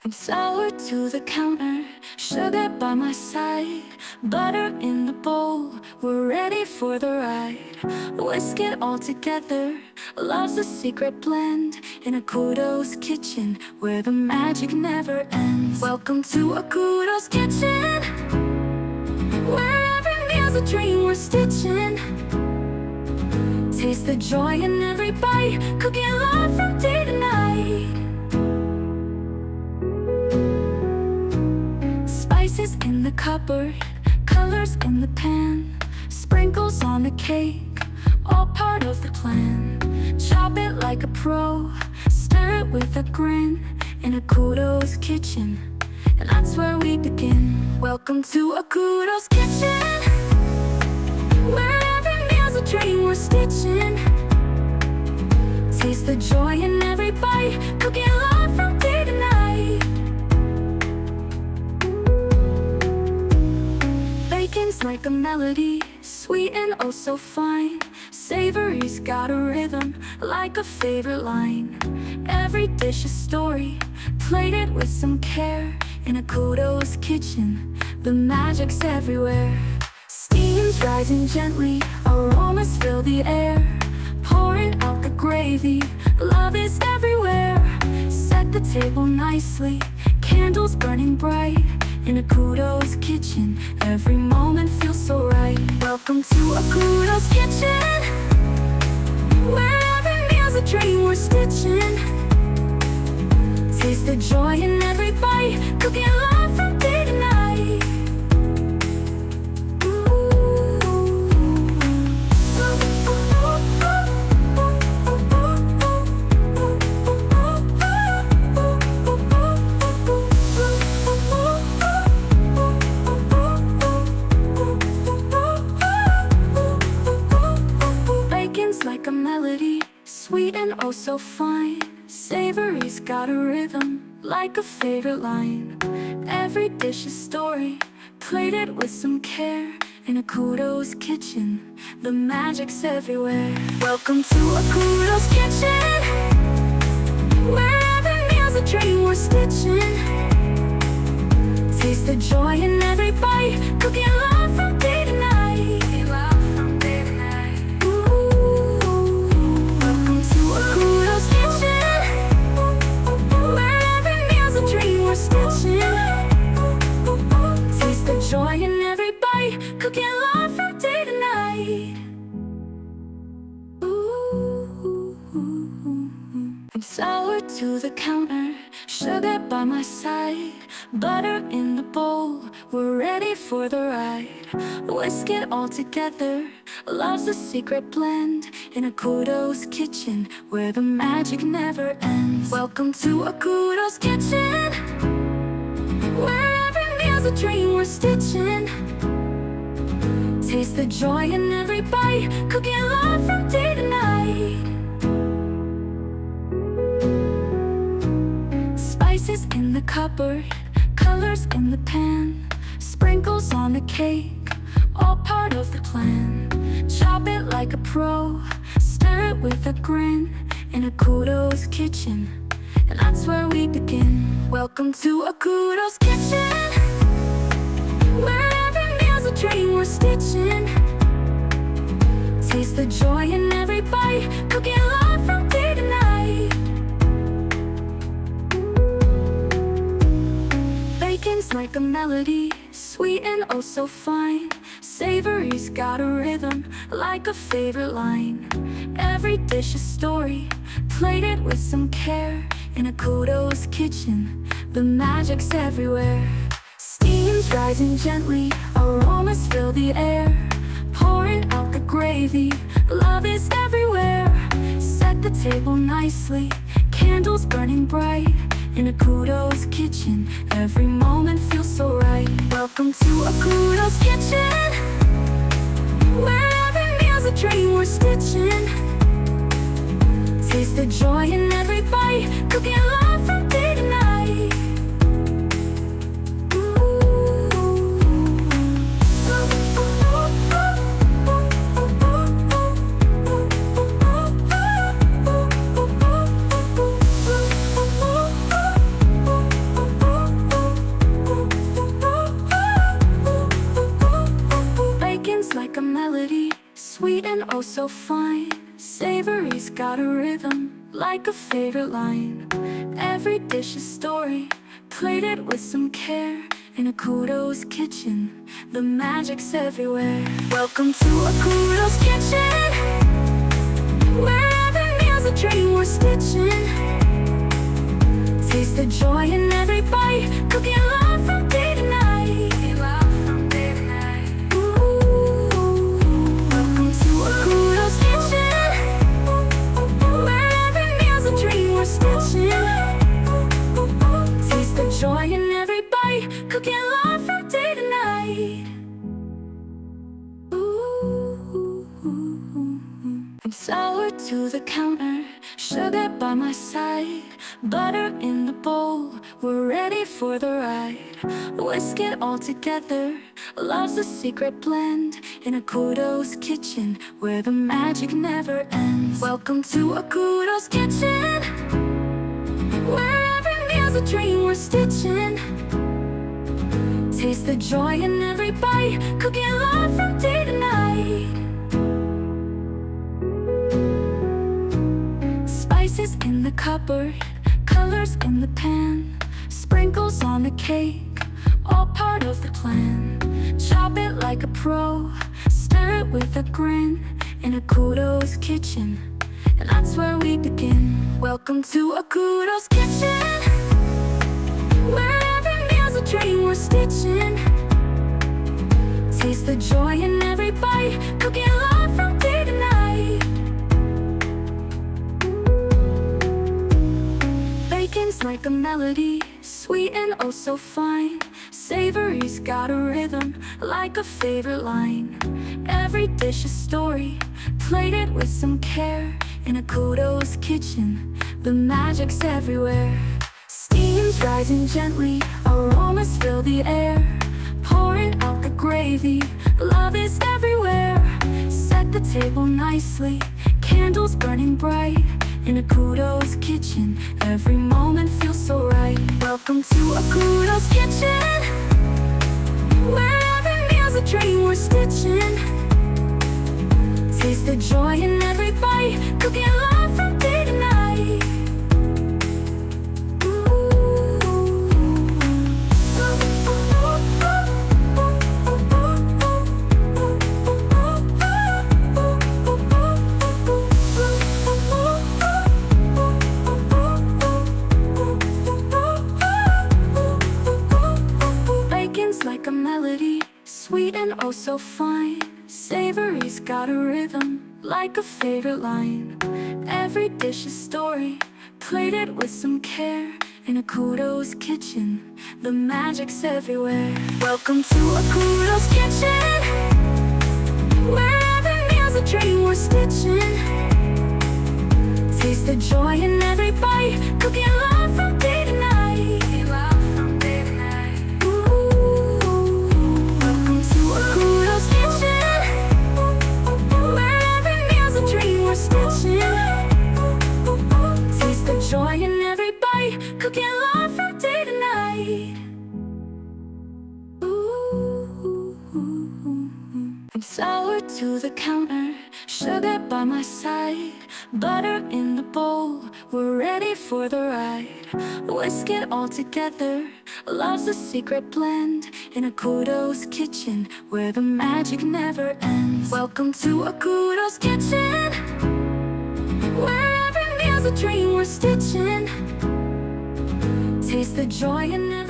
From sour to the counter, sugar by my side, butter in the bowl, we're ready for the ride. Whisk it all together, love's a secret blend, in Akudo'S kitchen, where the magic never ends. Welcome to Akudo'S kitchen, where every meal's a dream we're stitching. Taste the joy in every bite, cooking love from day to night. Spices in the cupboard, colors in the pan, sprinkles on the cake, all part of the plan. Chop it like a pro, stir it with a grin, in Akudo'S kitchen, and that's where we begin. Welcome to Akudo'S kitchen, where every meal's a dream we're stitching. Taste the joy in every bite, cooking love from day to night. Bacon's like a melody, sweet and oh so fine. Savory's got a rhythm, like a favorite line. Every dish a story, plated with some care. In Akudo'S kitchen, the magic's everywhere. Steam's rising gently, aromas fill the air. Pouring out the gravy, love is everywhere. Set the table nicely, candles burning bright. In Akudo'S kitchen, every moment feels so right. Welcome to Akudo'S kitchen, where every meal's a dream we're stitching. Taste the joy in every bite, cooking love from day to night. Like a melody, sweet and oh so fine. Savory's got a rhythm, like a favorite line. Every dish a story, plated with some care. In Akudo'S kitchen, the magic's everywhere. Welcome to Akudo'S kitchen, where every meal's a dream we're stitching. Taste the joy in every bite, cooking love from day to night. Joy in every bite, cooking love from day to night. Ooh. From sour to the counter, sugar by my side, butter in the bowl, we're ready for the ride. Whisk it all together, love's a secret blend, in Akudo'S kitchen, where the magic never ends. Welcome to Akudo'S kitchen, where meal's a dream we're stitching. Taste the joy in every bite, cooking love from day to night. Spices in the cupboard, colors in the pan, sprinkles on the cake, all part of the plan. Chop it like a pro, stir it with a grin, in Akudo'S kitchen, and that's where we begin. Welcome to Akudo'S kitchen, where every meal's a dream we're stitching. Taste the joy in every bite, cooking love from day to night. Bacon's like a melody, sweet and oh so fine. Savory's got a rhythm, like a favorite line. Every dish a story, plated with some care. In Akudo'S kitchen, the magic's everywhere. Steam's rising gently, aromas fill the air. Pouring out the gravy, love is everywhere. Set the table nicely, candles burning bright. In Akudo'S kitchen, every moment feels so right. Welcome to Akudo'S kitchen, where every meal's a dream we're stitching. Taste the joy in every bite, cooking love from day to night. and oh so fine. Savory's got a rhythm, like a favorite line. Every dish a story, plated with some care. In Akudo'S kitchen, the magic's everywhere. Welcome to Akudo'S kitchen, where every meal's a dream we're stitching. Taste the joy in every bite, cooking love from day to night. Welcome to Akudo'S kitchen, where every meal's a dream we're stitching. Taste the joy in every bite, cooking love from day to night. I'm sour to the counter, sugar by my side, butter in the bowl, we're ready for the ride. Whisk it all together, love's a secret blend. In Akudo'S kitchen, where the magic never ends. Welcome to Akudo'S kitchen, where every meal's a dream we're stitching. Taste the joy in every bite, cooking love from day to night. Spices in the cupboard, colors in the pan, sprinkles on the cake, all part of the plan. Chop it like a pro, stir it with a grin. In Akudo'S kitchen, and that's where we begin. Welcome to Akudo'S kitchen, where every meal's a dream we're stitching. Taste the joy in every bite, cooking love from day to night. Bacon's like a melody, sweet and oh so fine. Savory's got a rhythm, like a favorite line. Every dish a story, plated with some care. In Akudo'S kitchen, the magic's everywhere. Steam's rising gently, aromas fill the air. Pouring out the gravy, love is everywhere. Set the table nicely, candles burning bright. In Akudo'S kitchen, every moment feels so right. Welcome to Akudo'S kitchen, where every meal's a dream we're stitching. Taste the joy in every bite, cooking love from day to night. Bacon's like a melody, sweet and oh so fine. Savory's got a rhythm, like a favorite line. Every dish a story, plated with some care. In Akudo'S kitchen, the magic's everywhere. Welcome to Akudo'S kitchen, where every meal's a dream we're stitching. Taste the joy in every bite, cooking love from day to night. Welcome to Akudo'S kitchen, where every meal's a dream we're stitching. Taste the joy in every bite, cooking love from day to night. I'm sour to the counter, sugar by my side, butter in the bowl, we're ready for the ride. Whisk it all together, love's a secret blend. In Akudo'S kitchen, where the magic never ends. Welcome to Akudo'S kitchen, where every meal's a dream we're stitching. Taste the joy in every